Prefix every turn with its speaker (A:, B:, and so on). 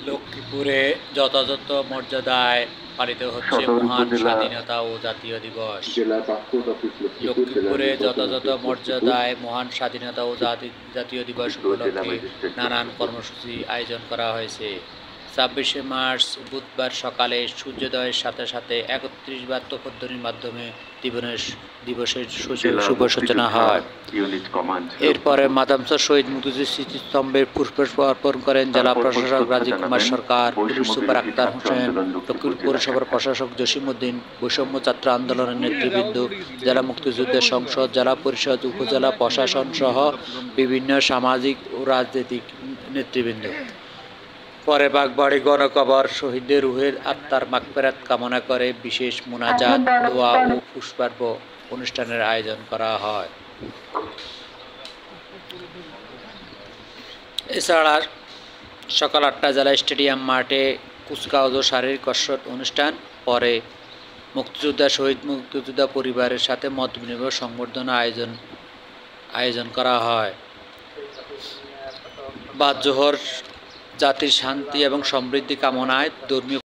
A: লক্ষ্মীপুরে যথাযথ মর্যাদায় পালিত হচ্ছে মহান স্বাধীনতা ও জাতীয় দিবস। লক্ষ্মীপুরে যথাযথ মর্যাদায় মহান স্বাধীনতা ও জাতীয় দিবস উপলক্ষে নানান কর্মসূচি আয়োজন করা হয়েছে। ২৬শে মার্চ বুধবার সকালে সূর্যোদয়ের সাথে সাথে ৩১ বার তোপধ্বনির মাধ্যমে দিবসের শুভ সূচনা হয়। এরপরে মাদামসর শহীদ মুক্তিযুদ্ধ স্মৃতিস্তম্ভে পুষ্পার্ঘ্য অর্পণ করেন জেলা প্রশাসক রাজীব কুমার সরকার, পুলিশ সুপার আক্তার হোসেন, লক্ষ্মীপুর পৌরসভার প্রশাসক জসিম উদ্দিন, বৈষম্য ছাত্র আন্দোলনের নেতৃবৃন্দ, জেলা মুক্তিযুদ্ধের সংসদ, জেলা পরিষদ, উপজেলা প্রশাসন সহ বিভিন্ন সামাজিক ও রাজনৈতিক নেতৃবৃন্দ। পরে বাগবাড়ি গণকবর শহীদদের রুহের আত্মার মাগফিরাত কামনা করে বিশেষ মোনাজাত, দোয়া ও পুষ্পার্ঘ্য অনুষ্ঠানের আয়োজন করা হয়। এছাড়া সকাল ৮টায় জেলা স্টেডিয়াম মাঠে কুচকাওয়াজ ও শারীরিক কসরত অনুষ্ঠান, পরে শহীদ মুক্তিযোদ্ধা পরিবারের সাথে মত বিনিময় সংবর্ধনা আয়োজন করা হয়। বাদ জোহর জাতির শান্তি এবং সমৃদ্ধি কামনায় ধর্মীয়